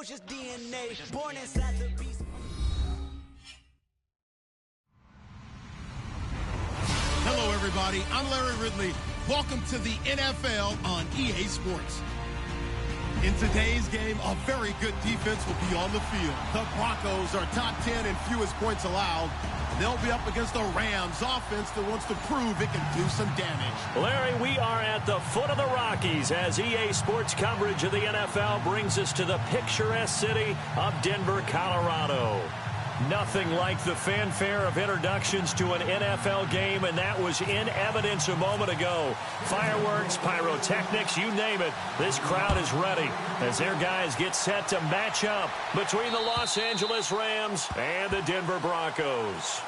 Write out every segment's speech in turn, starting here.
ferocious DNA, born inside the beast. Hello, everybody. I'm Larry Ridley. Welcome to the NFL on EA Sports. In today's game, a very good defense will be on the field. The Broncos are top 10 in fewest points allowed. They'll be up against the Rams offense that wants to prove it can do some damage. Larry, we are at the foot of the Rockies as EA Sports coverage of the NFL brings us to the picturesque city of Denver, Colorado. Nothing like the fanfare of introductions to an NFL game, and that was in evidence a moment ago. Fireworks, pyrotechnics, you name it. This crowd is ready as their guys get set to match up between the Los Angeles Rams and the Denver Broncos.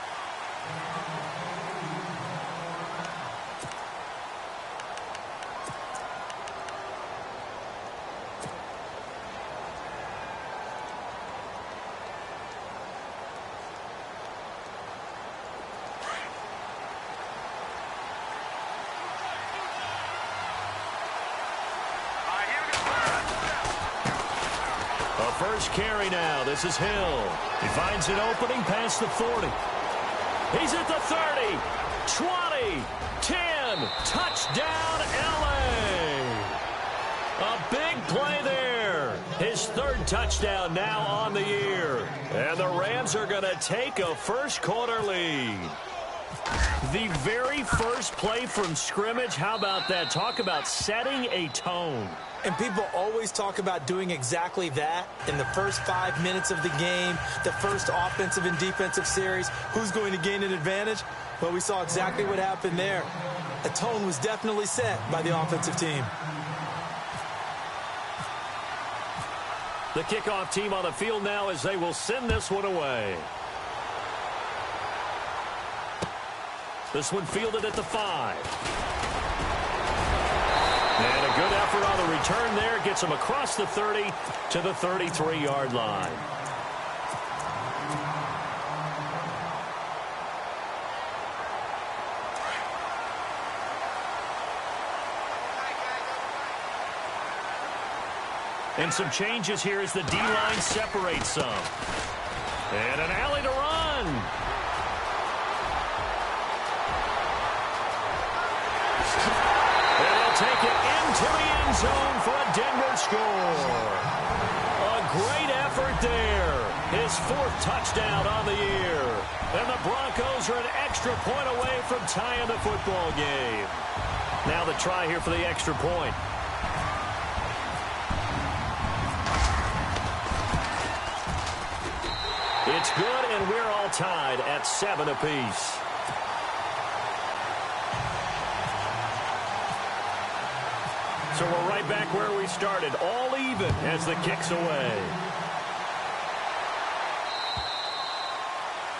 First carry now. This is Hill. He finds an opening past the 40. He's at the 30, 20, 10. Touchdown, L.A. A big play there. His third touchdown now on the year. And the Rams are going to take a first-quarter lead. The very first play from scrimmage. How about that? Talk about setting a tone. And people always talk about doing exactly that in the first 5 minutes of the game, the first offensive and defensive series. Who's going to gain an advantage? Well, we saw exactly what happened there. A tone was definitely set by the offensive team. The kickoff team on the field now as they will send this one away. This one fielded at the 5. And a good effort on the return there. Gets him across the 30 to the 33-yard line. And some changes here as the D-line separates some. And an alley to run. Take it into the end zone for a Denver score. A great effort there. His fourth touchdown on the year. And the Broncos are an extra point away from tying the football game. Now the try here for the extra point. It's good, and we're all tied at 7 apiece. So we're right back where we started, all even as the kick's away.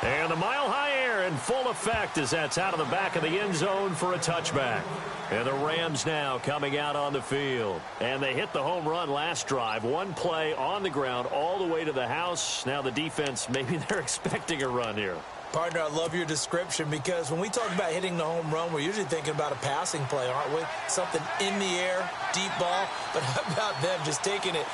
And the mile-high air in full effect as that's out of the back of the end zone for a touchback. And the Rams now coming out on the field. And they hit the home run last drive. One play on the ground all the way to the house. Now the defense, maybe they're expecting a run here. Partner, I love your description because when we talk about hitting the home run, we're usually thinking about a passing play, aren't we? Something in the air, deep ball. But how about them just taking it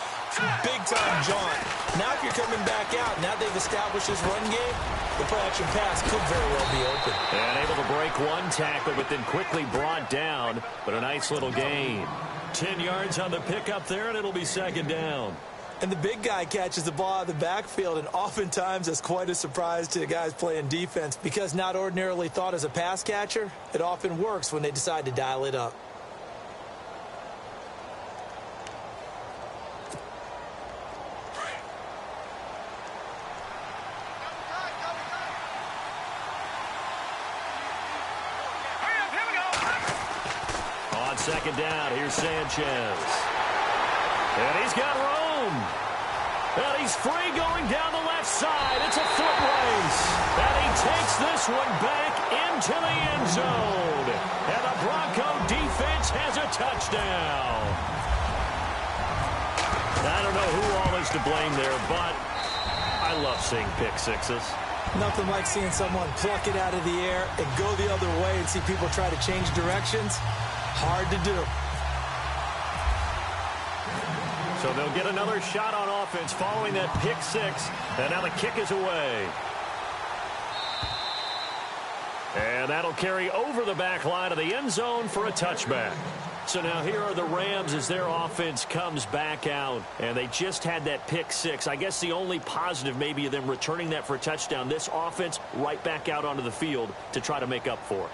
big-time jaunt? Now if you're coming back out, now they've established this run game, the play-action pass could very well be open. And able to break one tackle, but then quickly brought down. But a nice little gain. 10 yards on the pickup there, and it'll be second down. And the big guy catches the ball out of the backfield, and oftentimes that's quite a surprise to the guys playing defense because not ordinarily thought as a pass catcher, it often works when they decide to dial it up. On second down, here's Sanchez. And he's got room. And he's free going down the left side. It's a foot race. And he takes this one back into the end zone. And the Bronco defense has a touchdown. I don't know who all is to blame there, but I love seeing pick sixes. Nothing like seeing someone pluck it out of the air and go the other way and see people try to change directions. Hard to do. So they'll get another shot on offense following that pick six. And now the kick is away. And that'll carry over the back line of the end zone for a touchback. So now here are the Rams as their offense comes back out. And they just had that pick six. I guess the only positive maybe of them returning that for a touchdown. This offense right back out onto the field to try to make up for it.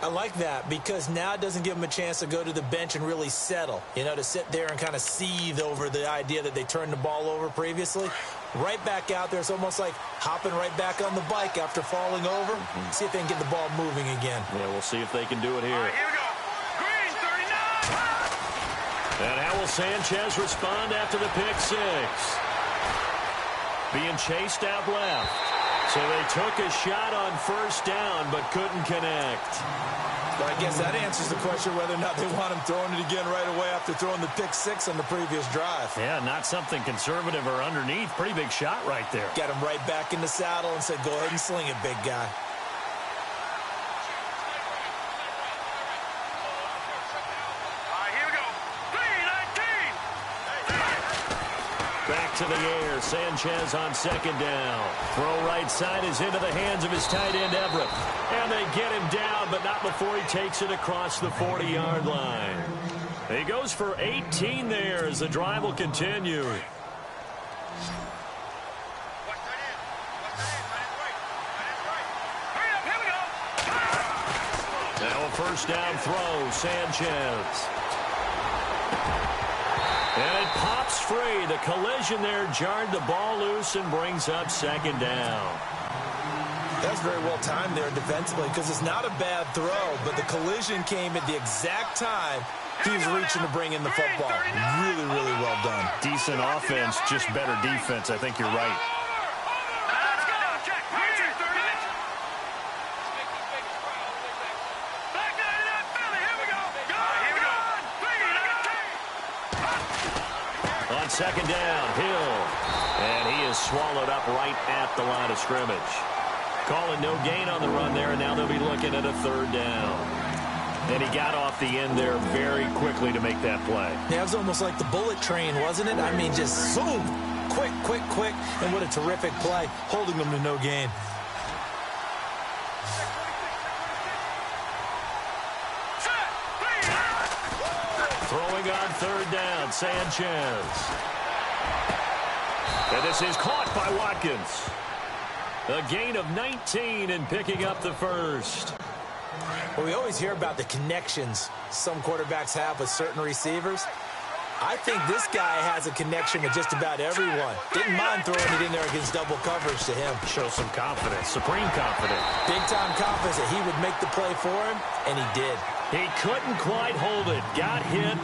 I like that because now it doesn't give them a chance to go to the bench and really settle, to sit there and kind of seethe over the idea that they turned the ball over previously. Right back out there. It's almost like hopping right back on the bike after falling over. See if they can get the ball moving again. Yeah, we'll see if they can do it here. All right, here we go. Green, 39. And how will Sanchez respond after the pick six? Being chased out left. So they took a shot on first down, but couldn't connect. But I guess that answers the question whether or not they want him throwing it again right away after throwing the pick six on the previous drive. Yeah, not something conservative or underneath. Pretty big shot right there. Got him right back in the saddle and said, go ahead and sling it, big guy. Back to the air. Sanchez on second down. Throw right side is into the hands of his tight end, Everett. And they get him down, but not before he takes it across the 40-yard line. He goes for 18 there as the drive will continue. Now a first down throw, Sanchez. And it pops free. The collision there jarred the ball loose and brings up second down. That's very well timed there defensively because it's not a bad throw, but the collision came at the exact time he was reaching to bring in the football. Really, really well done. Decent offense, just better defense. I think you're right. On second down, Hill. And he is swallowed up right at the line of scrimmage. Calling no gain on the run there, and now they'll be looking at a third down. And he got off the end there very quickly to make that play. Yeah, it was almost like the bullet train, wasn't it? I mean, just zoom. Quick, quick, quick. And what a terrific play, holding them to no gain. Throwing on third down, Sanchez. And this is caught by Watkins. A gain of 19 and picking up the first. Well, we always hear about the connections some quarterbacks have with certain receivers. I think this guy has a connection with just about everyone. Didn't mind throwing it in there against double coverage to him. Show some confidence, supreme confidence. Big-time confidence that he would make the play for him, and he did. He couldn't quite hold it. Got hit.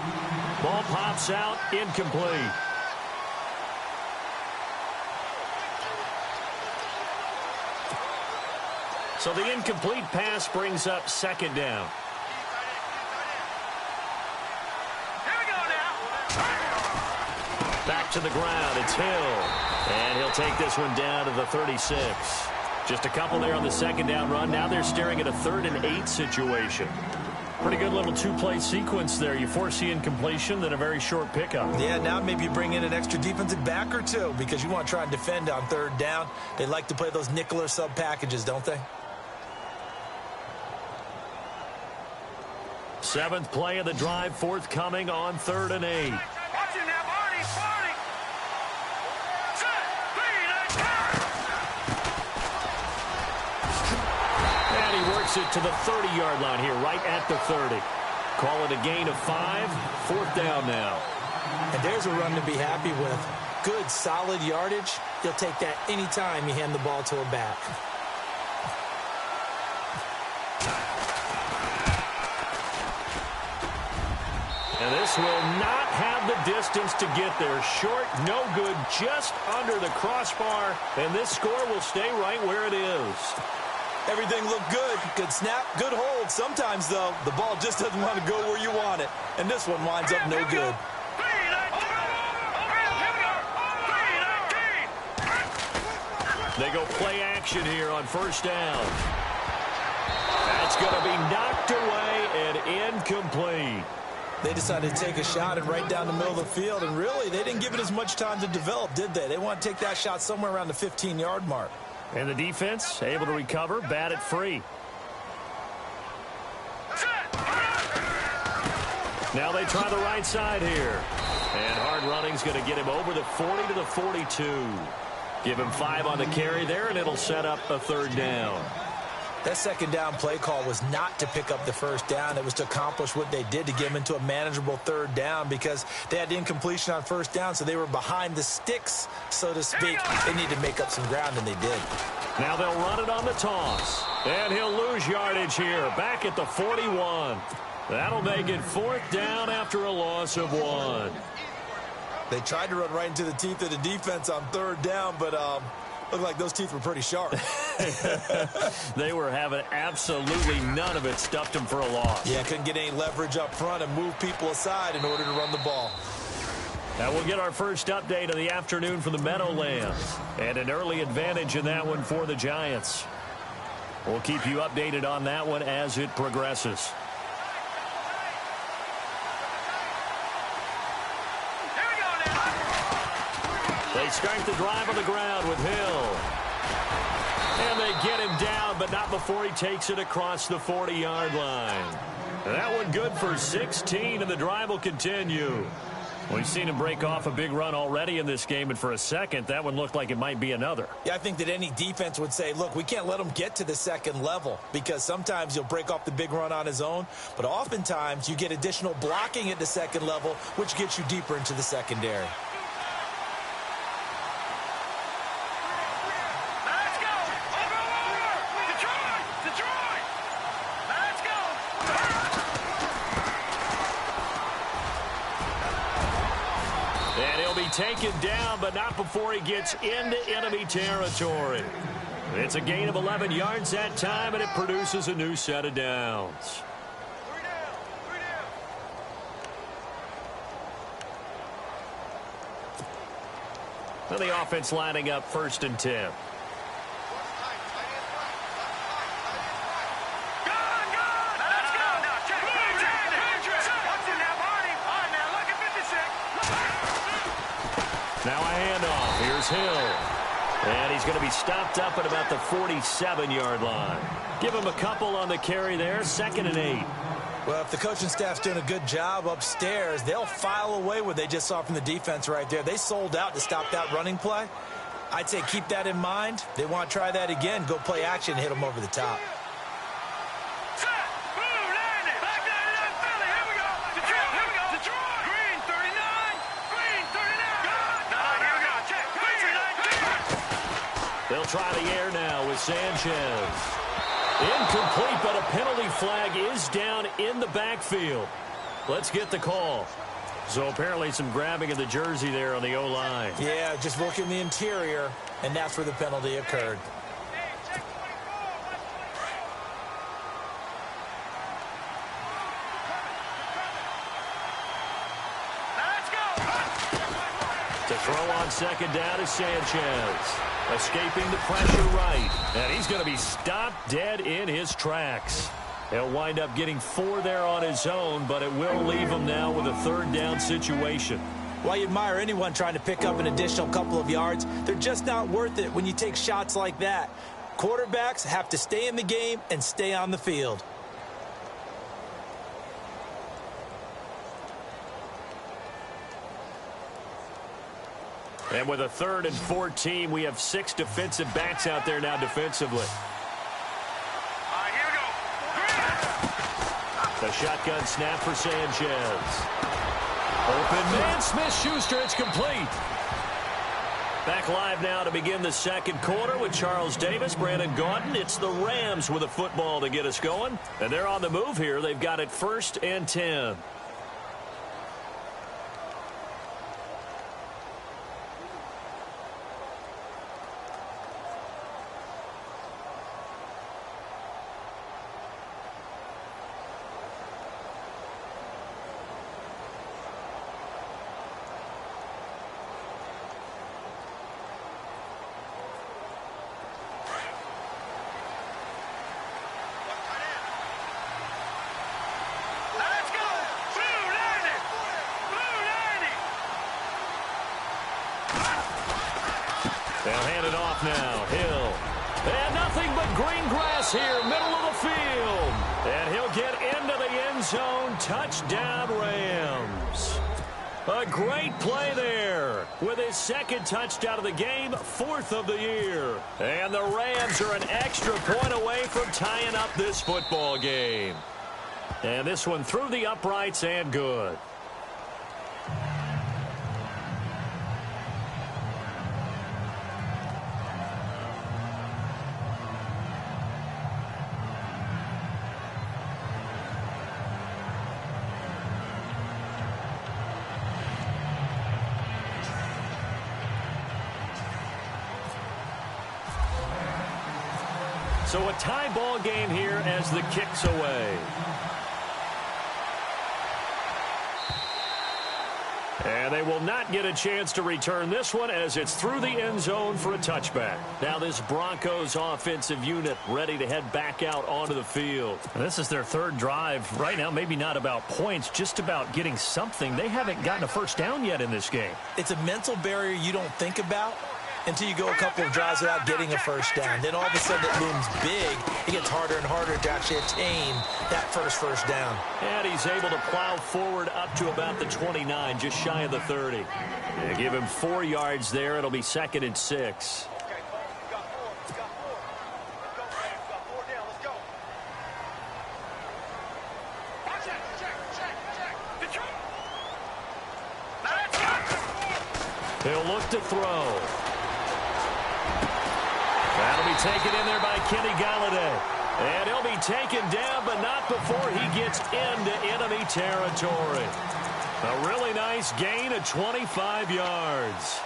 Ball pops out. Incomplete. So the incomplete pass brings up second down. Back to the ground. It's Hill. And he'll take this one down to the 36. Just a couple there on the second down run. Now they're staring at a 3rd and 8 situation. Pretty good little two-play sequence there. You force the incompletion, then a very short pickup. Yeah, now maybe you bring in an extra defensive back or two because you want to try and defend on third down. They like to play those nickel or sub packages, don't they? 7th play of the drive, forthcoming on 3rd and 8. And he works it to the 30-yard line here, right at the 30. Call it a gain of 5, 4th down now. And there's a run to be happy with. Good, solid yardage. You'll take that anytime you hand the ball to a back. And this will not have the distance to get there. Short, no good, just under the crossbar. And this score will stay right where it is. Everything looked good. Good snap, good hold. Sometimes, though, the ball just doesn't want to go where you want it. And this one winds up no good. They go play action here on first down. That's going to be knocked away and incomplete. They decided to take a shot and right down the middle of the field, and really, they didn't give it as much time to develop, did they? They want to take that shot somewhere around the 15-yard mark. And the defense able to recover, bat it free. Now they try the right side here. And hard running's going to get him over the 40 to the 42. Give him 5 on the carry there, and it'll set up a third down. That second down play call was not to pick up the first down. It was to accomplish what they did to get them into a manageable third down because they had the incompletion on first down, so they were behind the sticks, so to speak. They needed to make up some ground, and they did. Now they'll run it on the toss. And he'll lose yardage here, back at the 41. That'll make it 4th down after a loss of 1. They tried to run right into the teeth of the defense on third down, but looked like those teeth were pretty sharp. They were having absolutely none of it. Stuffed them for a loss. Yeah, couldn't get any leverage up front and move people aside in order to run the ball. Now we'll get our first update of the afternoon from the Meadowlands. And an early advantage in that one for the Giants. We'll keep you updated on that one as it progresses. They start the drive on the ground with Hill. And they get him down, but not before he takes it across the 40-yard line. And that one good for 16, and the drive will continue. We've seen him break off a big run already in this game, and for a second, that one looked like it might be another. Yeah, I think that any defense would say, look, we can't let him get to the second level because sometimes he'll break off the big run on his own, but oftentimes you get additional blocking at the second level, which gets you deeper into the secondary. Taken down, but not before he gets into enemy territory. It's a gain of 11 yards that time, and it produces a new set of downs. Well, the offense lining up 1st and 10. Now a handoff. Here's Hill. And he's going to be stopped up at about the 47-yard line. Give him a couple on the carry there. 2nd and 8. Well, if the coaching staff's doing a good job upstairs, they'll file away what they just saw from the defense right there. They sold out to stop that running play. I'd say keep that in mind. They want to try that again. Go play action, hit them over the top. They'll try the air now with Sanchez. Incomplete, but a penalty flag is down in the backfield. Let's get the call. So apparently some grabbing of the jersey there on the O-line. Yeah, just working the interior, and that's where the penalty occurred. To throw on 2nd down is Sanchez. Escaping the pressure right. And he's going to be stopped dead in his tracks. He'll wind up getting 4 there on his own, but it will leave him now with a 3rd down situation. Well, you admire anyone trying to pick up an additional couple of yards. They're just not worth it when you take shots like that. Quarterbacks have to stay in the game and stay on the field. And with a 3rd and 14, we have 6 defensive backs out there now defensively. The shotgun snap for Sanchez. Open man, Smith-Schuster, it's complete. Back live now to begin the 2nd quarter with Charles Davis, Brandon Gaudin. It's the Rams with a football to get us going. And they're on the move here. They've got it 1st and 10. They'll hand it off now. Hill. And nothing but green grass here, middle of the field. And he'll get into the end zone. Touchdown, Rams. A great play there with his second touchdown of the game, 4th of the year. And the Rams are an extra point away from tying up this football game. And this one through the uprights and good. So a tie ball game here as the kick's away. And they will not get a chance to return this one as it's through the end zone for a touchback. Now this Broncos offensive unit ready to head back out onto the field. And this is their 3rd drive. Right now, maybe not about points, just about getting something. They haven't gotten a first down yet in this game. It's a mental barrier you don't think about until you go a couple of drives without getting a first down. Then all of a sudden it looms big. It gets harder and harder to actually attain that first down. And he's able to plow forward up to about the 29, just shy of the 30. They give him 4 yards there. It'll be 2nd and 6. He'll look to throw. That'll be taken in there by Kenny Galladay. And he'll be taken down, but not before he gets into enemy territory. A really nice gain of 25 yards.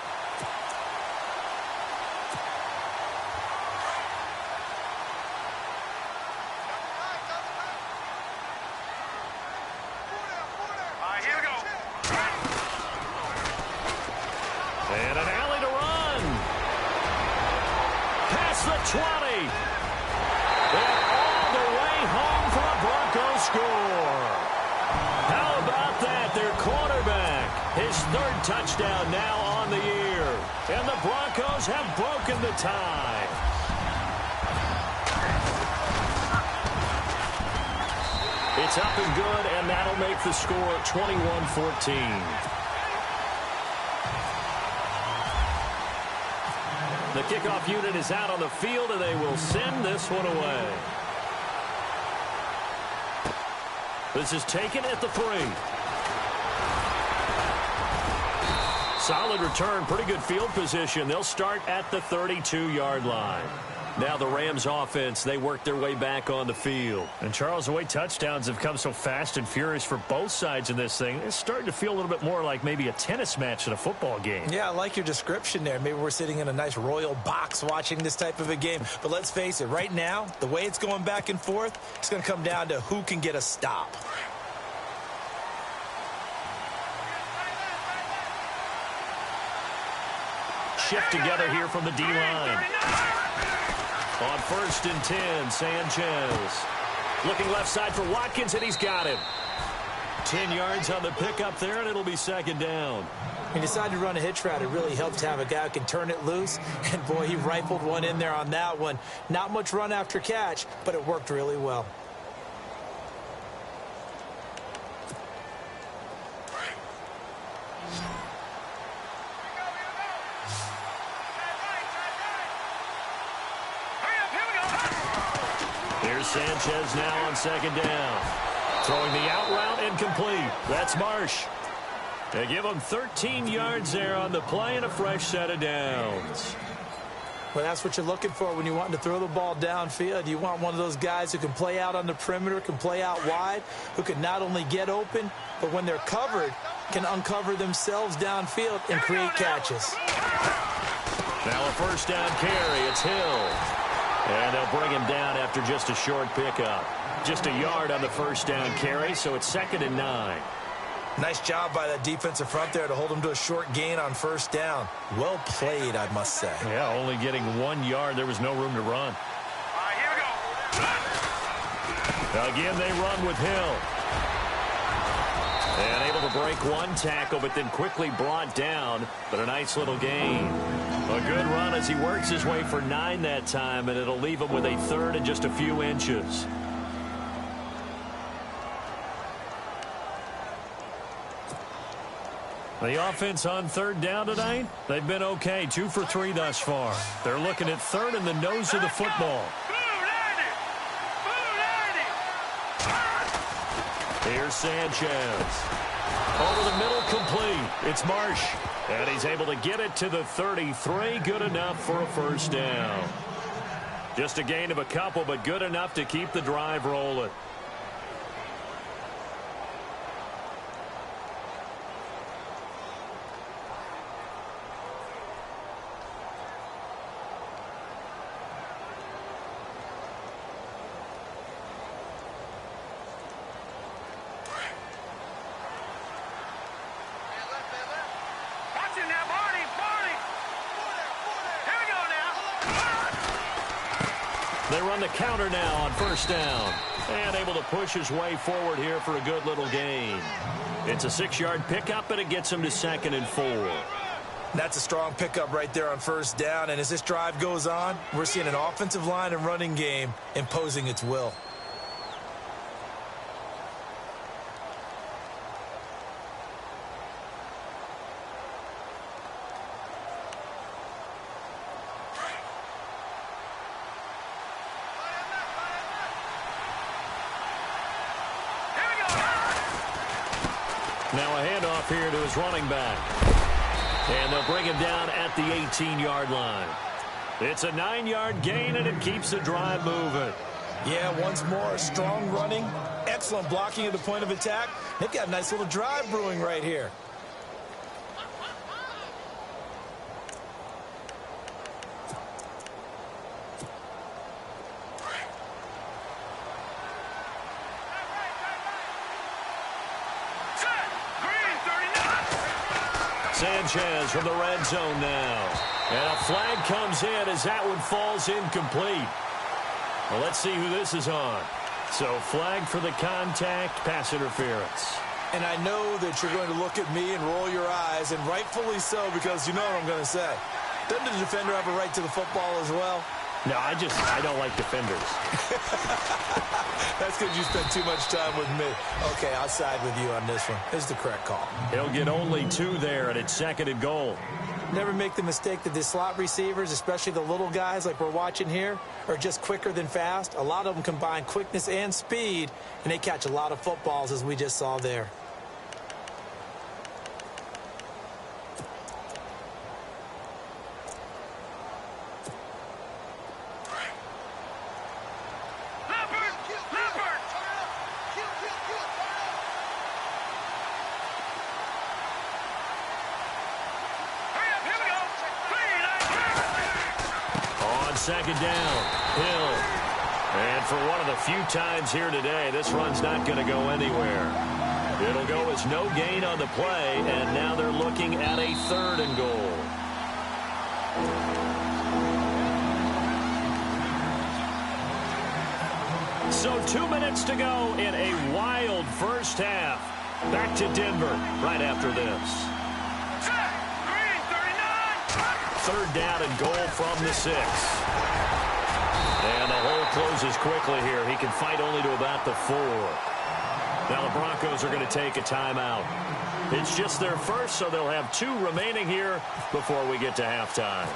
And an alley to run. Past the 20. And all the way home for a Broncos score. How about that? Their quarterback. His 3rd touchdown now on the year. And the Broncos have broken the tie. It's up and good, and that'll make the score 21-14. The kickoff unit is out on the field, and they will send this one away. This is taken at the 3. Solid return, pretty good field position. They'll start at the 32-yard line. Now the Rams offense, they work their way back on the field. And Charles, the way touchdowns have come so fast and furious for both sides in this thing, it's starting to feel a little bit more like maybe a tennis match in a football game. Yeah, I like your description there. Maybe we're sitting in a nice royal box watching this type of a game. But let's face it, right now, the way it's going back and forth, it's going to come down to who can get a stop. Shift together here from the D-line. On 1st and 10, Sanchez. Looking left side for Watkins, and he's got him. 10 yards on the pickup there, and it'll be 2nd down. He decided to run a hitch route. It really helped to have a guy who can turn it loose. And, boy, he rifled one in there on that one. Not much run after catch, but it worked really well. Here's Sanchez now on 2nd down. Throwing the out route incomplete. That's Marsh. They give him 13 yards there on the play and a fresh set of downs. Well, that's what you're looking for when you want to throw the ball downfield. You want one of those guys who can play out on the perimeter, can play out wide, who can not only get open, but when they're covered, can uncover themselves downfield and create catches. Now a 1st down carry. It's Hill. And they'll bring him down after just a short pickup. Just a yard on the 1st down carry, so it's 2nd and 9. Nice job by that defensive front there to hold him to a short gain on 1st down. Well played, I must say. Yeah, only getting 1 yard. There was no room to run. All right, here we go. Again, they run with Hill. And able to break one tackle, but then quickly brought down. But a nice little gain. A good run as he works his way for 9 that time, and it'll leave him with a third and just a few inches. The offense on third down tonight, they've been okay. 2 for 3 thus far. They're looking at third in the nose of the football. Here's Sanchez. Over the middle, complete. It's Marsh. And he's able to get it to the 33. Good enough for a first down. Just a gain of a couple, but good enough to keep the drive rolling. They run the counter now on first down. And able to push his way forward here for a good little gain. It's a 6-yard pickup, and it gets him to 2nd and 4. That's a strong pickup right there on first down. And as this drive goes on, we're seeing an offensive line and running game imposing its will. Now a handoff here to his running back. And they'll bring him down at the 18-yard line. It's a 9-yard gain, and it keeps the drive moving. Yeah, once more, strong running, excellent blocking at the point of attack. They've got a nice little drive brewing right here. Sanchez from the red zone now. And a flag comes in as that one falls incomplete. Well, let's see who this is on. So flag for the contact, pass interference. And I know that you're going to look at me and roll your eyes, and rightfully so, because you know what I'm going to say. Doesn't the defender have a right to the football as well? No, I don't like defenders. That's because you spent too much time with me. Okay, I'll side with you on this one. This is the correct call. He'll get only 2 there, and it's 2nd and goal. Never make the mistake that the slot receivers, especially the little guys like we're watching here, are just quicker than fast. A lot of them combine quickness and speed, and they catch a lot of footballs, as we just saw there. Second down, Hill. And for one of the few times here today, this run's not going to go anywhere. It'll go as no gain on the play, and now they're looking at a 3rd and goal. So 2 minutes to go in a wild first half. Back to Denver right after this. 3rd down and goal from the 6. And the hole closes quickly here. He can fight only to about the 4. Now the Broncos are going to take a timeout. It's just their first, so they'll have 2 remaining here before we get to halftime.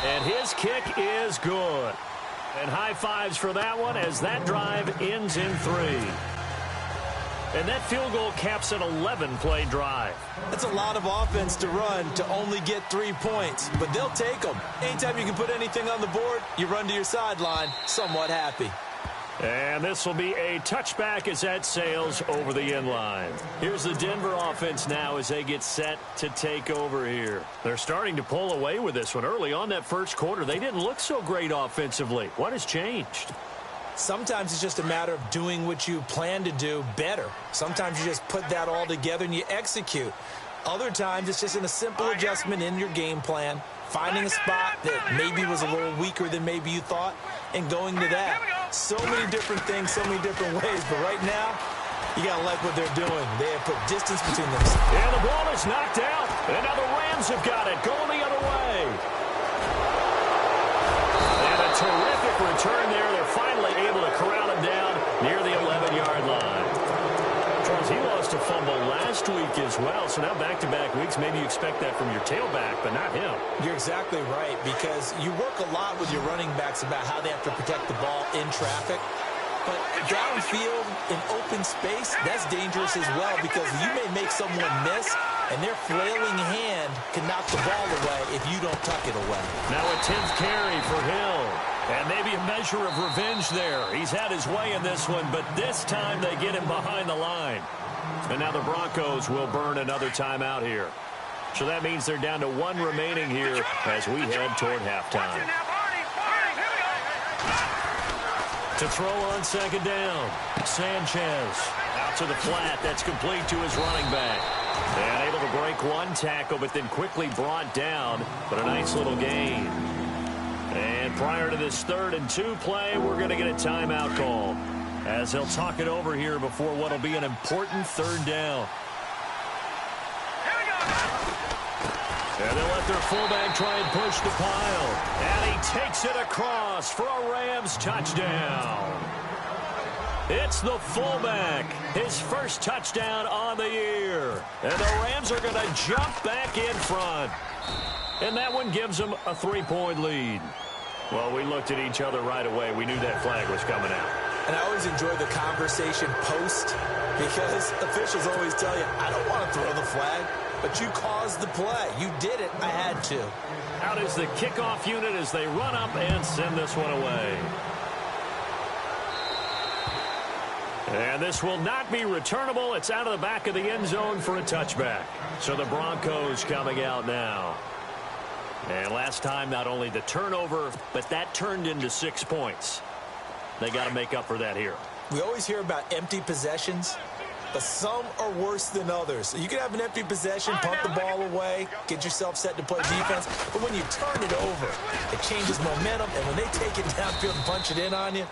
And his kick is good. And high fives for that one as that drive ends in 3. And that field goal caps an 11-play drive. That's a lot of offense to run to only get 3 points, but they'll take them. Anytime you can put anything on the board, you run to your sideline somewhat happy. And this will be a touchback as that sails over the end line. Here's the Denver offense now as they get set to take over here. They're starting to pull away with this one. Early on that first quarter, they didn't look so great offensively. What has changed? Sometimes it's just a matter of doing what you plan to do better. Sometimes you just put that all together and you execute. Other times it's just in a simple adjustment in your game plan, finding a spot that maybe was a little weaker than maybe you thought, and going to that. So many different things, so many different ways. But right now, you got to like what they're doing. They have put distance between them. And the ball is knocked out. And now the Rams have got it. Going the other way. And a terrific return there. They're finally able to corral him down near the 11-yard line. Charles, he lost a fumble last week as well. So now back-to-back weeks, maybe you expect that from your tailback, but not him. You're exactly right, because you work a lot with your running backs about how they have to protect the ball in traffic. But downfield in open space, that's dangerous as well, because you may make someone miss, and their flailing hand can knock the ball away if you don't tuck it away. Now a 10th carry for Hill. And maybe a measure of revenge there. He's had his way in this one, but this time they get him behind the line. And now the Broncos will burn another timeout here. So that means they're down to one remaining here as we head toward halftime. To throw on second down, Sanchez out to the flat. That's complete to his running back. And able to break one tackle, but then quickly brought down. But a nice little gain. And prior to this 3rd and 2 play, we're going to get a timeout call as they'll talk it over here before what will be an important 3rd down. And they'll let their fullback try and push the pile. And he takes it across for a Rams touchdown. It's the fullback, his first touchdown on the year. And the Rams are going to jump back in front. And that one gives them a 3-point lead. Well, we looked at each other right away. We knew that flag was coming out. And I always enjoy the conversation post, because officials always tell you, I don't want to throw the flag, but you caused the play. You did it. I had to. Out is the kickoff unit as they run up and send this one away. And this will not be returnable. It's out of the back of the end zone for a touchback. So the Broncos coming out now. And last time, not only the turnover, but that turned into 6 points. They got to make up for that here. We always hear about empty possessions, but some are worse than others. You can have an empty possession, pump the ball away, get yourself set to play defense, but when you turn it over, it changes momentum, and when they take it downfield and punch it in on you,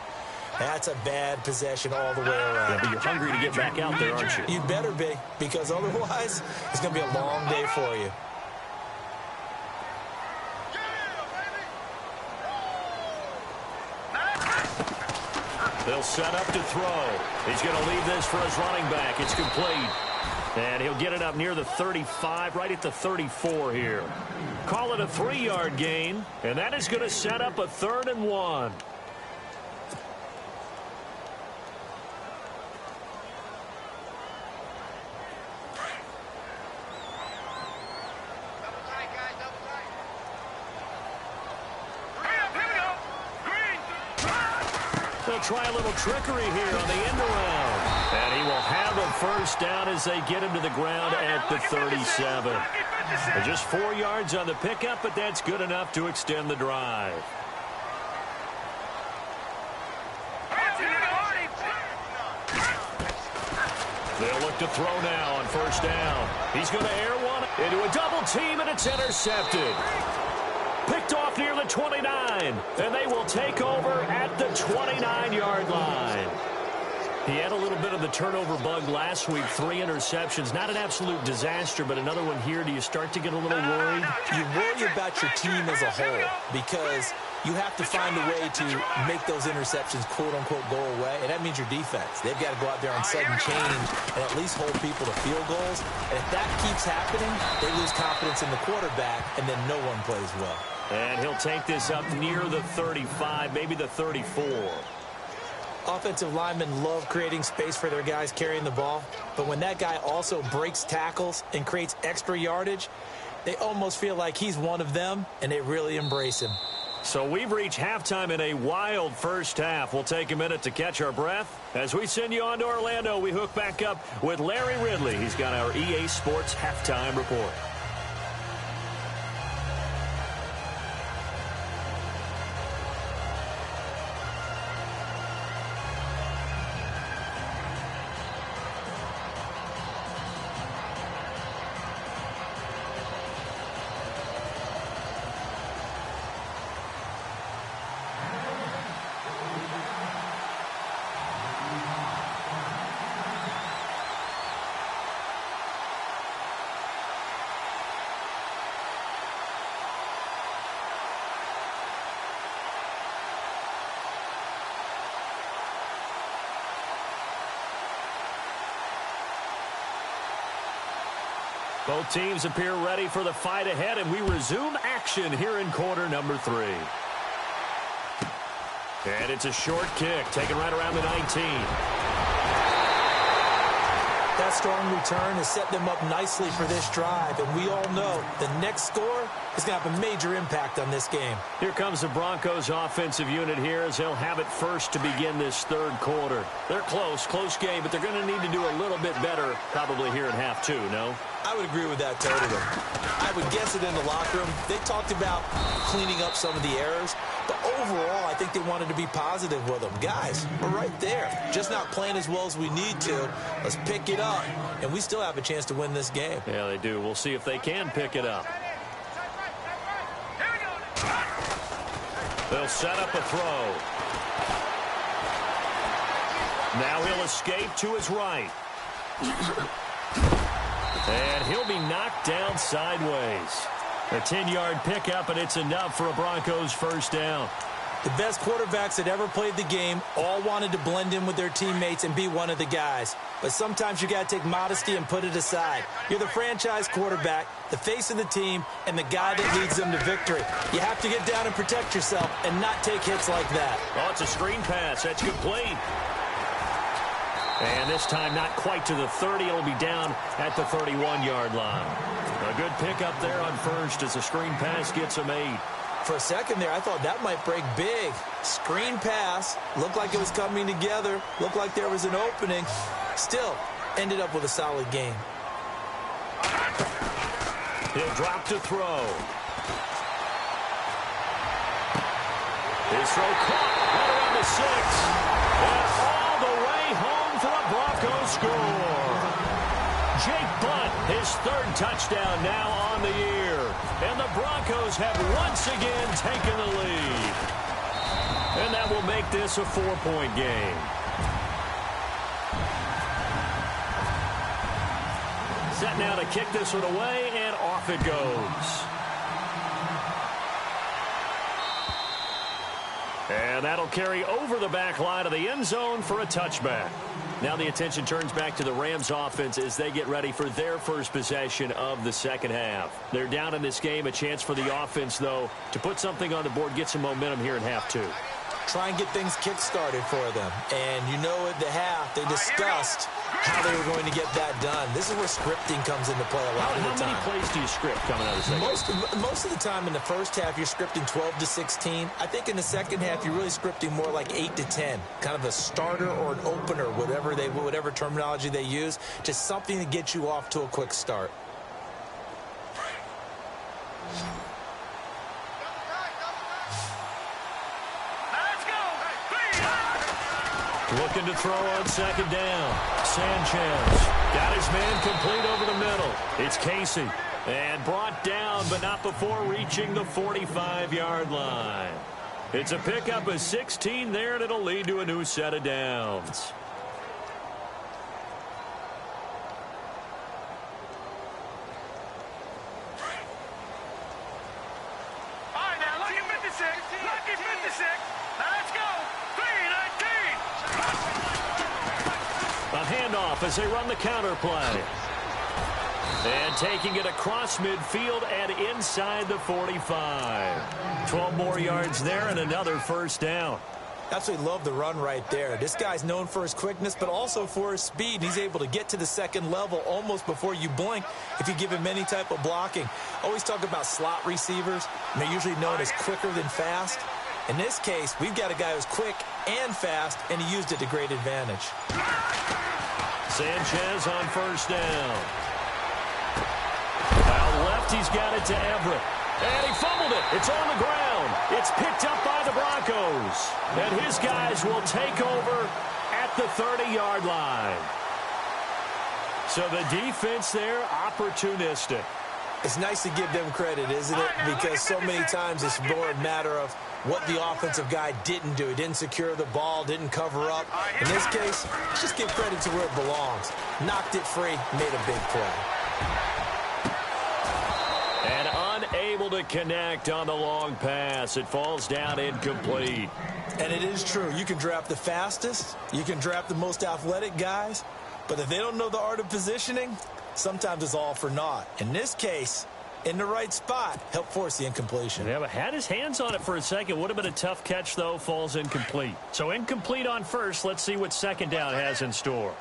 that's a bad possession all the way around. Yeah, but you're hungry to get back out there, aren't you? You better be, because otherwise, it's going to be a long day for you. They'll set up to throw. He's going to leave this for his running back. It's complete. And he'll get it up near the 35, right at the 34 here. Call it a 3-yard gain, and that is going to set up a 3rd and 1. They'll try a little trickery here on the end around. And he will have a first down as they get him to the ground at the 37. And just 4 yards on the pickup, but that's good enough to extend the drive. They'll look to throw now on first down. He's going to air one into a double team, and it's intercepted. Picked off near the 29, and they will take over at the 29-yard line. He had a little bit of the turnover bug last week, 3 interceptions. Not an absolute disaster, but another one here. Do you start to get a little worried? You worry about your team as a whole, because you have to find a way to make those interceptions, quote-unquote, go away, and that means your defense. They've got to go out there on sudden change and at least hold people to field goals. And if that keeps happening, they lose confidence in the quarterback, and then no one plays well. And he'll take this up near the 35, maybe the 34. Offensive linemen love creating space for their guys carrying the ball, but when that guy also breaks tackles and creates extra yardage, they almost feel like he's one of them, and they really embrace him. So we've reached halftime in a wild first half. We'll take a minute to catch our breath. As we send you on to Orlando, we hook back up with Larry Ridley. He's got our EA Sports halftime report. Both teams appear ready for the fight ahead, and we resume action here in quarter number 3. And it's a short kick, taken right around the 19. That strong return has set them up nicely for this drive, and we all know the next score is going to have a major impact on this game. Here comes the Broncos offensive unit here as they'll have it first to begin this third quarter. They're close game, but they're going to need to do a little bit better probably here in half 2, no? I would agree with that totally. I would guess it in the locker room. They talked about cleaning up some of the errors, but overall, I think they wanted to be positive with them. Guys, we're right there. Just not playing as well as we need to. Let's pick it up, and we still have a chance to win this game. Yeah, they do. We'll see if they can pick it up. They'll set up a throw. Now he'll escape to his right. And he'll be knocked down sideways. A 10-yard pickup, and it's enough for a Broncos first down. The best quarterbacks that ever played the game all wanted to blend in with their teammates and be one of the guys. But sometimes you got to take modesty and put it aside. You're the franchise quarterback, the face of the team, and the guy that leads them to victory. You have to get down and protect yourself and not take hits like that. Oh, it's a screen pass. That's complete. And this time not quite to the 30. It'll be down at the 31-yard line. A good pickup there on first as the screen pass gets him 8. For a second there, I thought that might break big. Screen pass. Looked like it was coming together. Looked like there was an opening. Still, ended up with a solid game. He'll drop to throw. His throw caught right around the 6. And all the way home for a Broncos score. Jake Butt, his 3rd touchdown now on the year. And the Broncos have once again taken the lead. And that will make this a 4-point game. Set now to kick this one away, and off it goes. And that'll carry over the back line of the end zone for a touchback. Now the attention turns back to the Rams offense as they get ready for their first possession of the second half. They're down in this game. A chance for the offense, though, to put something on the board, get some momentum here in half 2. Try and get things kick-started for them. And you know at the half, they discussed how they were going to get that done. This is where scripting comes into play a lot of the time. How many plays do you script coming out of the second? Most of the time in the first half, you're scripting 12 to 16. I think in the second half, you're really scripting more like 8 to 10. Kind of a starter or an opener, whatever terminology they use. Just something to get you off to a quick start. Looking to throw on second down. Sanchez got his man complete over the middle. It's Casey. And brought down, but not before reaching the 45-yard line. It's a pickup of 16 there, and it'll lead to a new set of downs. All right, now, lucky 56. Lucky 56. Now, let's go. 3-19. A handoff as they run the counter play. And taking it across midfield and inside the 45. 12 more yards there and another first down. Absolutely love the run right there. This guy's known for his quickness, but also for his speed. He's able to get to the second level almost before you blink if you give him any type of blocking. Always talk about slot receivers, and they're usually known as quicker than fast. In this case, we've got a guy who's quick and fast, and he used it to great advantage. Sanchez on first down. Out left, he's got it to Everett. And he fumbled it. It's on the ground. It's picked up by the Broncos. And his guys will take over at the 30-yard line. So the defense there, opportunistic. It's nice to give them credit, isn't it? Because so many times it's more a matter of what the offensive guy didn't do. He didn't secure the ball, didn't cover up. In this case, just give credit to where it belongs. Knocked it free, made a big play. And unable to connect on the long pass. It falls down incomplete. And it is true. You can draft the fastest. You can draft the most athletic guys. But if they don't know the art of positioning, sometimes it's all for naught. In this case, in the right spot, helped force the incompletion. Yeah, but had his hands on it for a second. Would have been a tough catch, though. Falls incomplete. So incomplete on first. Let's see what second down has in store.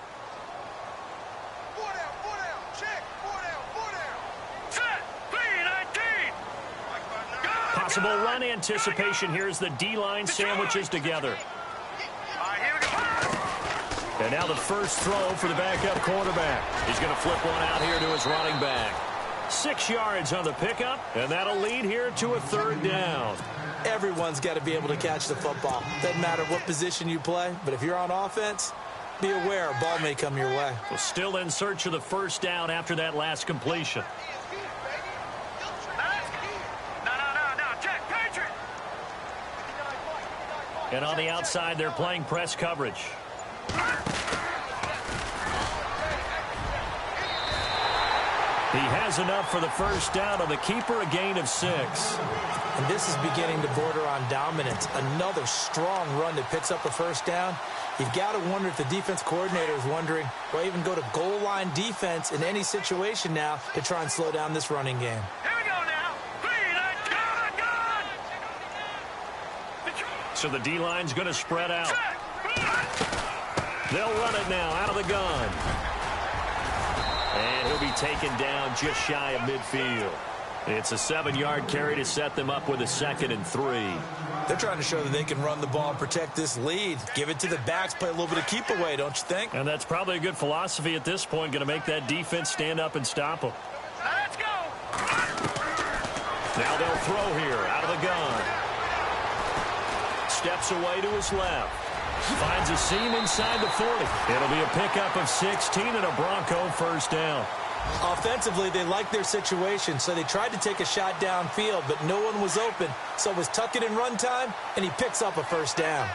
Possible run anticipation here as the D-line sandwiches together. And now the first throw for the backup quarterback. He's going to flip one out here to his running back. 6 yards on the pickup, and that'll lead here to a third down. Everyone's got to be able to catch the football. Doesn't matter what position you play, but if you're on offense, be aware a ball may come your way. So still in search of the first down after that last completion. And on the outside, they're playing press coverage. He has enough for the first down on the keeper, a gain of 6. And this is beginning to border on dominance. Another strong run that picks up a first down. You've got to wonder if the defense coordinator is wondering, will I even go to goal line defense in any situation now to try and slow down this running game? Here we go now. So the D-line's going to spread out. They'll run it now out of the gun. And he'll be taken down just shy of midfield. It's a 7-yard carry to set them up with a 2nd and 3. They're trying to show that they can run the ball and protect this lead. Give it to the backs, play a little bit of keep away, don't you think? And that's probably a good philosophy at this point, going to make that defense stand up and stop them. Let's go. Now they'll throw here out of the gun. Steps away to his left. Finds a seam inside the 40. It'll be a pickup of 16 and a Bronco first down. Offensively, they like their situation, so they tried to take a shot downfield, but no one was open. So it was tuck it in run time, and he picks up a first down.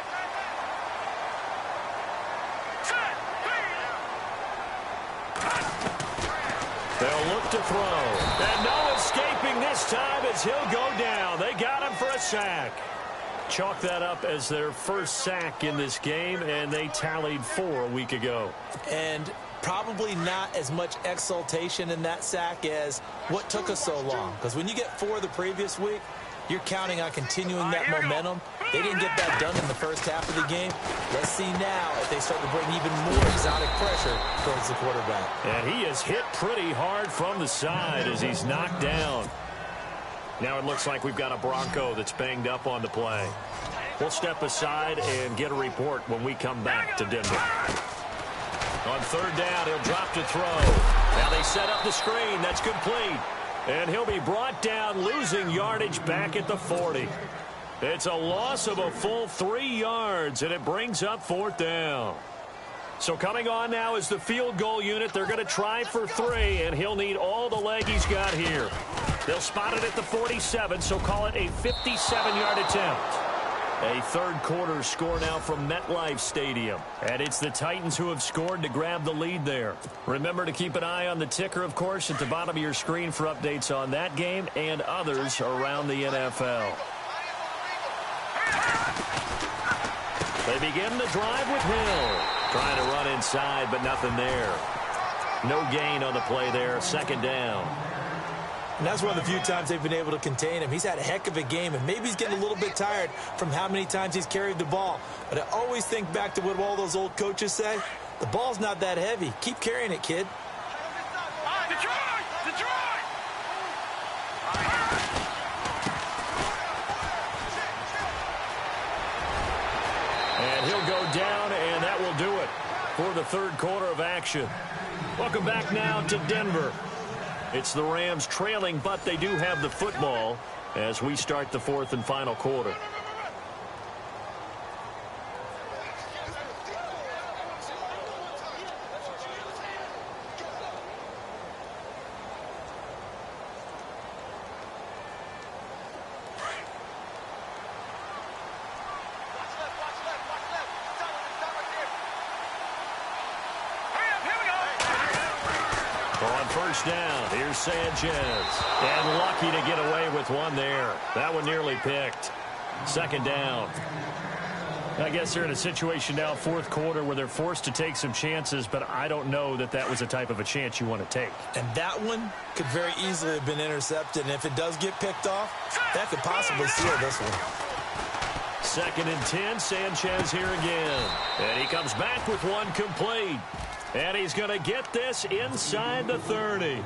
They'll look to throw. And no escaping this time as he'll go down. They got him for a sack. Chalk that up as their first sack in this game, and they tallied 4 a week ago. And probably not as much exultation in that sack as what took us so long. Because when you get 4 the previous week, you're counting on continuing that momentum. They didn't get that done in the first half of the game. Let's see now if they start to bring even more exotic pressure towards the quarterback. And he is hit pretty hard from the side as he's knocked down. Now it looks like we've got a Bronco that's banged up on the play. We'll step aside and get a report when we come back to Denver. On third down, he'll drop to throw. Now they set up the screen. That's complete. And he'll be brought down, losing yardage back at the 40. It's a loss of a full 3 yards, and it brings up 4th down. So coming on now is the field goal unit. They're going to try for 3, and he'll need all the leg he's got here. They'll spot it at the 47, so call it a 57-yard attempt. A third-quarter score now from MetLife Stadium. And it's the Titans who have scored to grab the lead there. Remember to keep an eye on the ticker, of course, at the bottom of your screen for updates on that game and others around the NFL. They begin the drive with Hill. Trying to run inside, but nothing there. No gain on the play there. 2nd down. And that's one of the few times they've been able to contain him. He's had a heck of a game, and maybe he's getting a little bit tired from how many times he's carried the ball. But I always think back to what all those old coaches say. The ball's not that heavy. Keep carrying it, kid. Detroit! Detroit! And he'll go down, and that will do it for the third quarter of action. Welcome back now to Denver. It's the Rams trailing, but they do have the football as we start the 4th and final quarter. First down. Here's Sanchez. And lucky to get away with one there. That one nearly picked. 2nd down. I guess they're in a situation now, fourth quarter, where they're forced to take some chances, but I don't know that that was the type of a chance you want to take. And that one could very easily have been intercepted, and if it does get picked off, that could possibly seal this one. 2nd and 10, Sanchez here again. And he comes back with one complete. And he's going to get this inside the 30.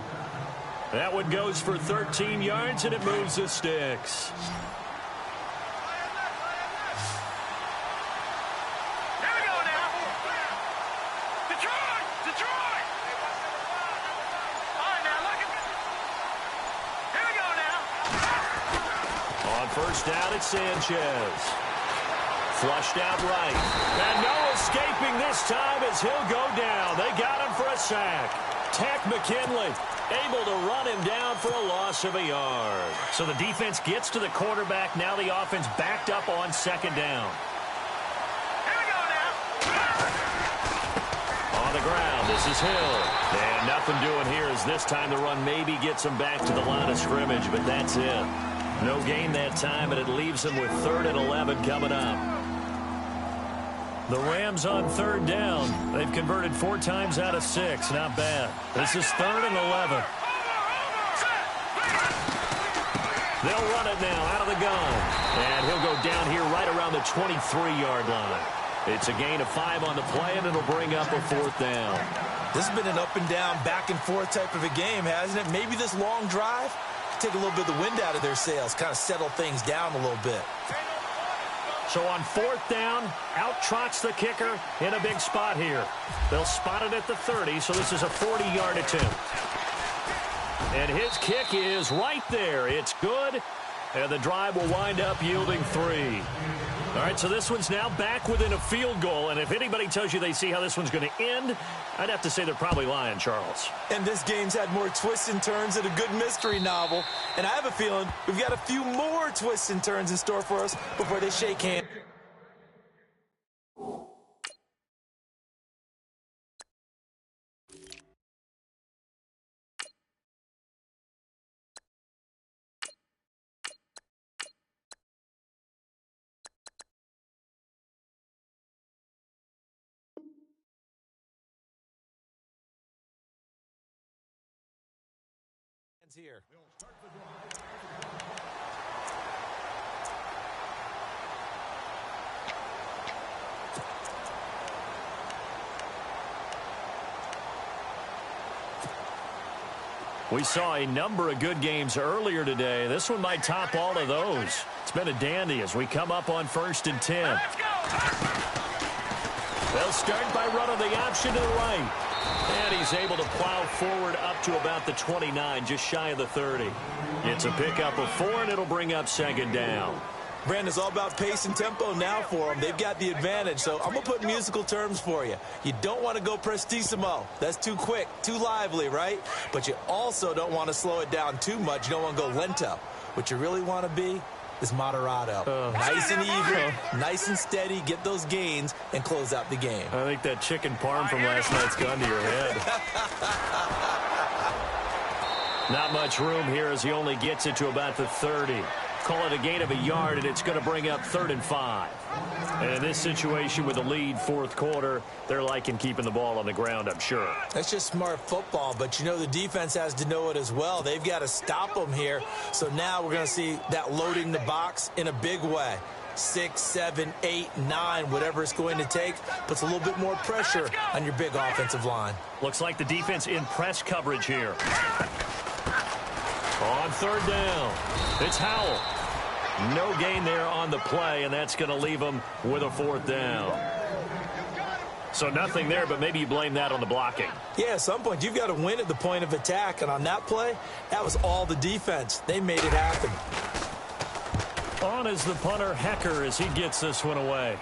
That one goes for 13 yards, and it moves the sticks. Here we go now. Detroit! Detroit! All right, now, look at this. Here we go now. On first down, it's Sanchez. Flushed out right. And no escaping this time as he'll go down. They got him for a sack. Tech McKinley able to run him down for a loss of a yard. So the defense gets to the quarterback. Now the offense backed up on 2nd down. Here we go now. On the ground, this is Hill. And nothing doing here as this time the run maybe gets him back to the line of scrimmage, but that's it. No gain that time, and it leaves him with 3rd and 11 coming up. The Rams on 3rd down. They've converted 4 times out of 6. Not bad. This is 3rd and 11. They'll run it now out of the gun. And he'll go down here right around the 23-yard line. It's a gain of 5 on the play, and it'll bring up a 4th down. This has been an up and down, back and forth type of a game, hasn't it? Maybe this long drive take a little bit of the wind out of their sails, kind of settle things down a little bit. So on 4th down, out trots the kicker in a big spot here. They'll spot it at the 30, so this is a 40-yard attempt. And his kick is right there. It's good, and the drive will wind up yielding 3. All right, so this one's now back within a field goal, and if anybody tells you they see how this one's going to end, I'd have to say they're probably lying, Charles. And this game's had more twists and turns than a good mystery novel, and I have a feeling we've got a few more twists and turns in store for us before they shake hands. Here. We saw a number of good games earlier today. This one might top all of those. It's been a dandy as we come up on 1st and 10. Let's go. They'll start by running the option to the right. And he's able to plow forward up to about the 29, just shy of the 30. It's a pickup of 4, and it'll bring up 2nd down. Brandon, it's all about pace and tempo now for them. They've got the advantage, so I'm going to put musical terms for you. You don't want to go prestissimo. That's too quick, too lively, right? But you also don't want to slow it down too much. You don't want to go lento. What you really want to be is moderato. Nice and even, nice and steady, get those gains, and close out the game. I think that chicken parm from last night's gone to your head. Not much room here as he only gets it to about the 30. Call it a gain of a yard, and it's going to bring up 3rd and 5. And in this situation with a lead 4th quarter, they're liking keeping the ball on the ground, I'm sure. That's just smart football, but you know the defense has to know it as well. They've got to stop them here. So now we're going to see that loading the box in a big way. 6, 7, 8, 9, whatever it's going to take, puts a little bit more pressure on your big offensive line. Looks like the defense in press coverage here. On 3rd down, it's Howell. No gain there on the play, and that's going to leave him with a 4th down. So nothing there, but maybe you blame that on the blocking. Yeah, at some point, you've got to win at the point of attack, and on that play, that was all the defense. They made it happen. On is the punter, Hecker, as he gets this one away.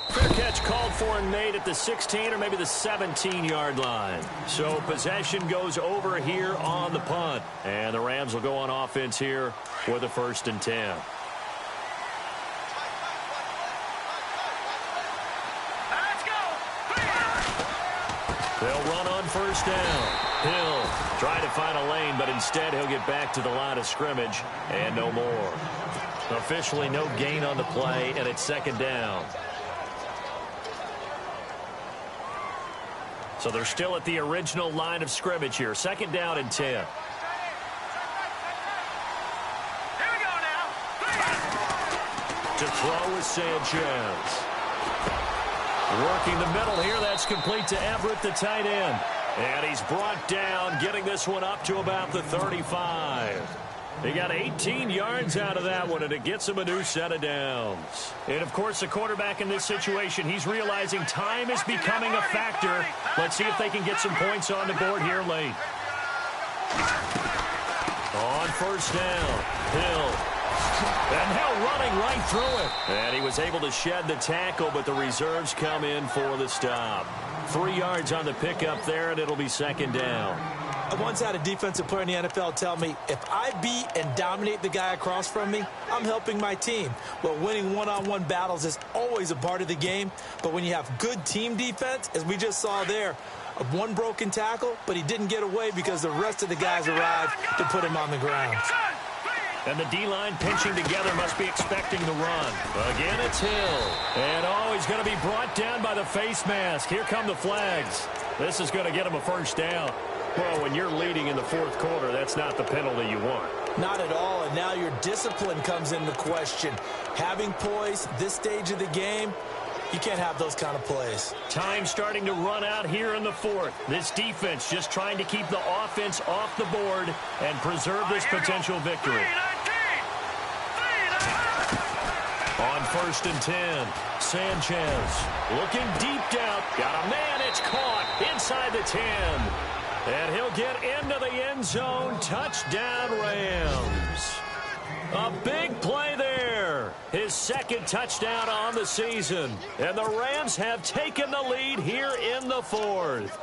Fair catch called for and made at the 16 or maybe the 17-yard line. So possession goes over here on the punt. And the Rams will go on offense here with a 1st and 10. Let's go. They'll run on 1st down. Hill trying to find a lane, but instead he'll get back to the line of scrimmage and no more. Officially no gain on the play, and it's second down. So they're still at the original line of scrimmage here. Second down and 10. Here we go now. To throw is Sanchez. Working the middle here. That's complete to Everett, the tight end. And he's brought down, getting this one up to about the 35. He got 18 yards out of that one, and it gets him a new set of downs. And, of course, the quarterback in this situation, he's realizing time is becoming a factor. Let's see if they can get some points on the board here late. On first down, Hill. And Hill running right through it. And he was able to shed the tackle, but the reserves come in for the stop. 3 yards on the pickup there, and it'll be second down. I once had a defensive player in the NFL tell me, if I beat and dominate the guy across from me, I'm helping my team. Well, winning one-on-one battles is always a part of the game, but when you have good team defense, as we just saw there, one broken tackle, but he didn't get away because the rest of the guys arrived to put him on the ground. And the D-line pinching together must be expecting the run. Again, it's Hill. And, he's going to be brought down by the face mask. Here come the flags. This is going to get him a first down. Well, when you're leading in the fourth quarter, that's not the penalty you want. Not at all, and now your discipline comes into question. Having poise this stage of the game, you can't have those kind of plays. Time starting to run out here in the fourth. This defense just trying to keep the offense off the board and preserve this potential victory. On first and 10, Sanchez looking deep down. Got a man, it's caught inside the 10. And he'll get into the end zone. Touchdown, Rams. A big play there. His second touchdown on the season. And the Rams have taken the lead here in the fourth.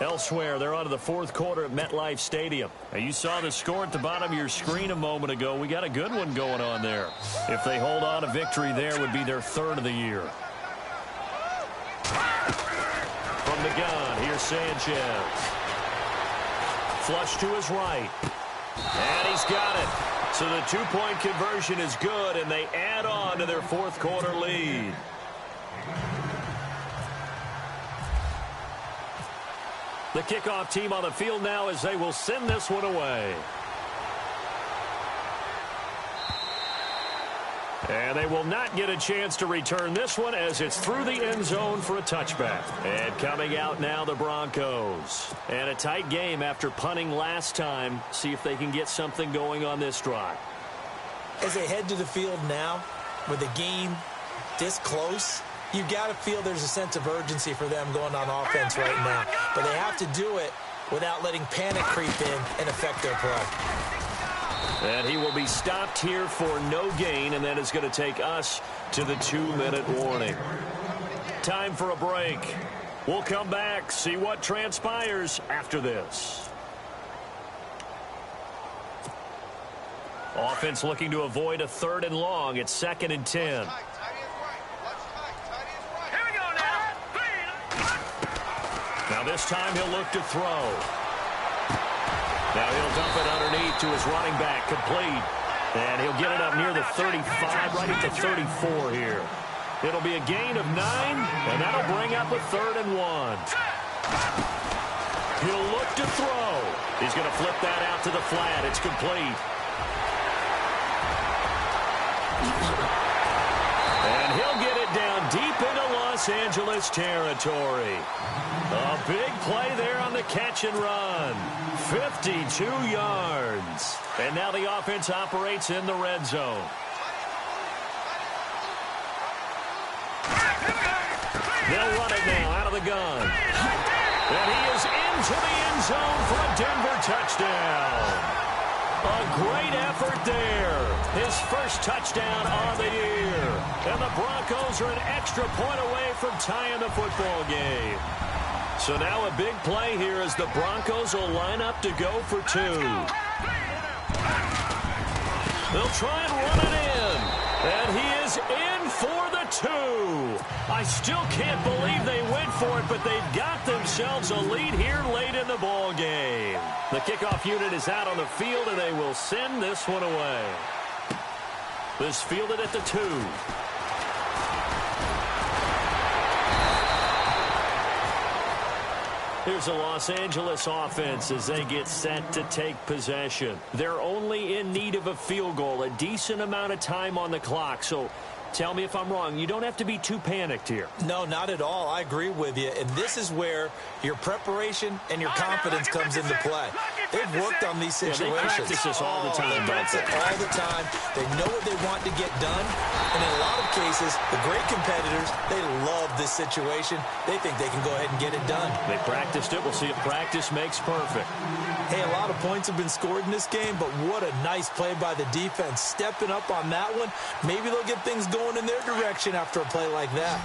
Elsewhere, they're on to the fourth quarter at MetLife Stadium. Now, you saw the score at the bottom of your screen a moment ago. We got a good one going on there. If they hold on, a victory there would be their third of the year. From the gun, here's Sanchez. Flush to his right. And he's got it. So the two-point conversion is good, and they add on to their fourth quarter lead. The kickoff team on the field now as they will send this one away. And they will not get a chance to return this one as it's through the end zone for a touchback. And coming out now, the Broncos. And a tight game after punting last time. See if they can get something going on this drive. As they head to the field now, with the game this close, you've got to feel there's a sense of urgency for them going on offense right now. But they have to do it without letting panic creep in and affect their play. And he will be stopped here for no gain, and that is going to take us to the 2-minute warning. Time for a break. We'll come back, see what transpires after this. Offense looking to avoid a third and long. It's second and 10. Now this time he'll look to throw. Now he'll dump it underneath to his running back, complete. And he'll get it up near the 35, right at the 34 here. It'll be a gain of 9, and that'll bring up a third and 1. He'll look to throw. He's going to flip that out to the flat. It's complete. And he'll get it down deep into Los Angeles territory. A big play there on the catch and run. 52 yards. And now the offense operates in the red zone. They'll run it now out of the gun. And he is into the end zone for a Denver touchdown. A great effort there. His first touchdown on the year. And the Broncos are an extra point away from tying the football game. So now a big play here as the Broncos will line up to go for 2. They'll try and run it in. And he is in for the 2. I still can't believe they went for it, but they've got themselves a lead here late in the ball game. The kickoff unit is out on the field, and they will send this one away. This fielded at the 2. Here's a Los Angeles offense as they get set to take possession. They're only in need of a field goal, a decent amount of time on the clock. So tell me if I'm wrong. You don't have to be too panicked here. No, not at all. I agree with you. And this is where your preparation and your confidence comes into play. They've worked on these situations. Yeah, they practice this all the time. They practice it all the time. They know what they want to get done. And in a lot of cases, the great competitors, they love this situation. They think they can go ahead and get it done. They practiced it. We'll see if practice makes perfect. Hey, a lot of points have been scored in this game, but what a nice play by the defense. Stepping up on that one. Maybe they'll get things going in their direction after a play like that.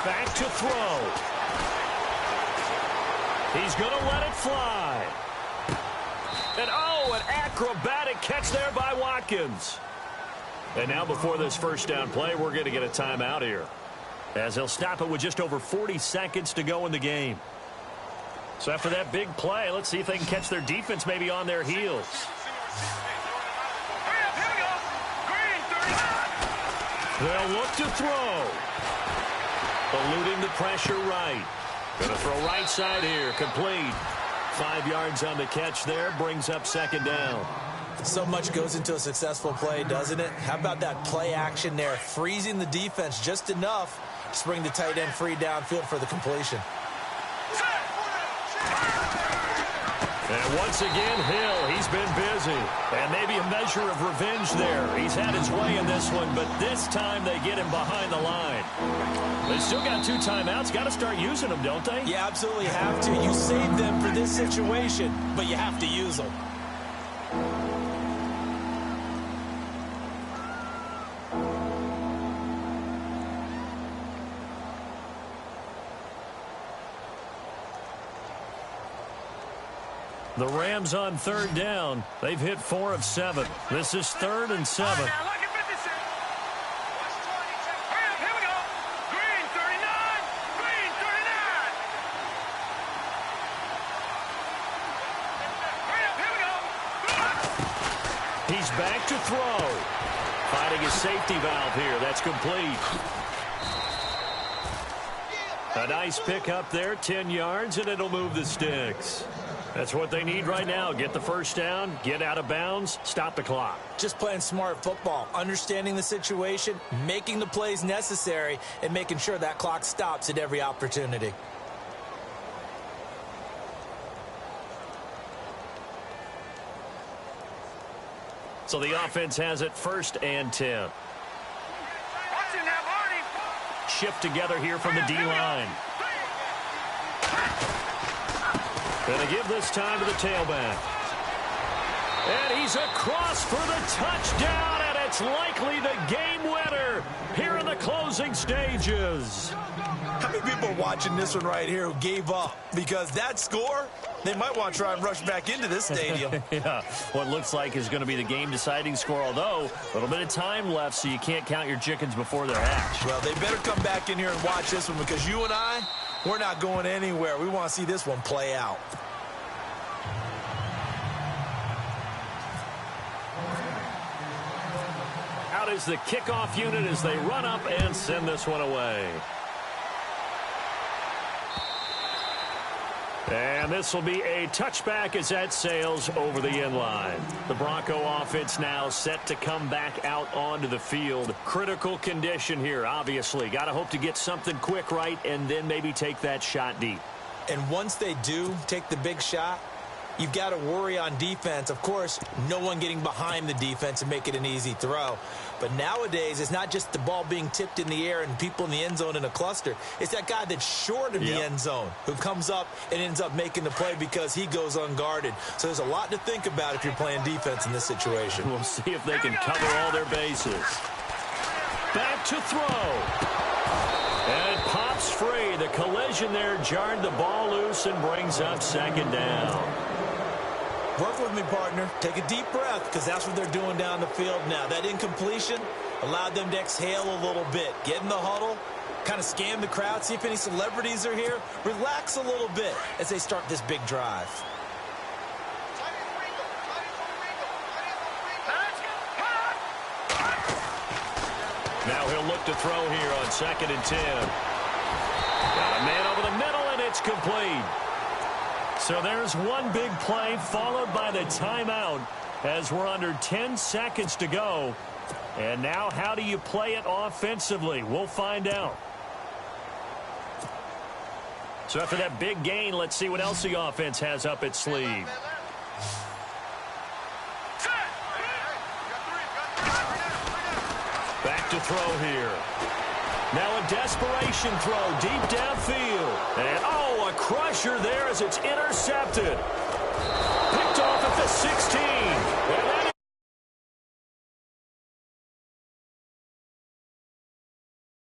Back to throw. He's going to let it fly. And an acrobatic catch there by Watkins. And now before this first down play, we're going to get a timeout here, as they'll stop it with just over 40 seconds to go in the game. So after that big play, let's see if they can catch their defense maybe on their heels. They'll look to throw. Eluding the pressure right. Going to throw right side here. Complete. 5 yards on the catch there. Brings up second down. So much goes into a successful play, doesn't it? How about that play action there? Freezing the defense just enough to bring the tight end free downfield for the completion. And once again, Hill, he's been busy. And maybe a measure of revenge there. He's had his way in this one, but this time they get him behind the line. They still got 2 timeouts. Got to start using them, don't they? You absolutely have to. You save them for this situation, but you have to use them. The Rams on third down. They've hit 4 of 7. This is 3rd and 7. He's back to throw. Finding his safety valve here. That's complete. A nice pick up there, 10 yards, and it'll move the sticks. That's what they need right now. Get the first down, get out of bounds, stop the clock. Just playing smart football, understanding the situation, making the plays necessary, and making sure that clock stops at every opportunity. So the offense has it 1st and 10. Shift together here from the D-line. Going to give this time to the tailback. And he's across for the touchdown, and it's likely the game winner here in the closing stages. How many people are watching this one right here who gave up? Because that score, they might want to try and rush back into this stadium. Yeah, what looks like is going to be the game-deciding score, although a little bit of time left, so you can't count your chickens before they're hatched. Well, they better come back in here and watch this one, because you and I, we're not going anywhere. We want to see this one play out. Out is the kickoff unit as they run up and send this one away. And this will be a touchback as that sails over the end line. The Bronco offense now set to come back out onto the field. Critical condition here, obviously. Got to hope to get something quick right and then maybe take that shot deep. And once they do take the big shot, you've got to worry on defense. Of course, no one getting behind the defense and make it an easy throw. But nowadays, it's not just the ball being tipped in the air and people in the end zone in a cluster. It's that guy that's short of the end zone who comes up and ends up making the play because he goes unguarded. So there's a lot to think about if you're playing defense in this situation. We'll see if they can cover all their bases. Back to throw. And it pops free. The collision there jarred the ball loose and brings up second down. Work with me, partner. Take a deep breath, because that's what they're doing down the field now. That incompletion allowed them to exhale a little bit. Get in the huddle, kind of scan the crowd, see if any celebrities are here. Relax a little bit as they start this big drive. back to throw here on 2nd and 10. Got a man over the middle, and it's complete. So there's one big play followed by the timeout as we're under 10 seconds to go. And now how do you play it offensively? We'll find out. So after that big gain, let's see what else the offense has up its sleeve. Back to throw here. Now a desperation throw deep downfield. And, oh, a crusher there as it's intercepted. Picked off at the 16.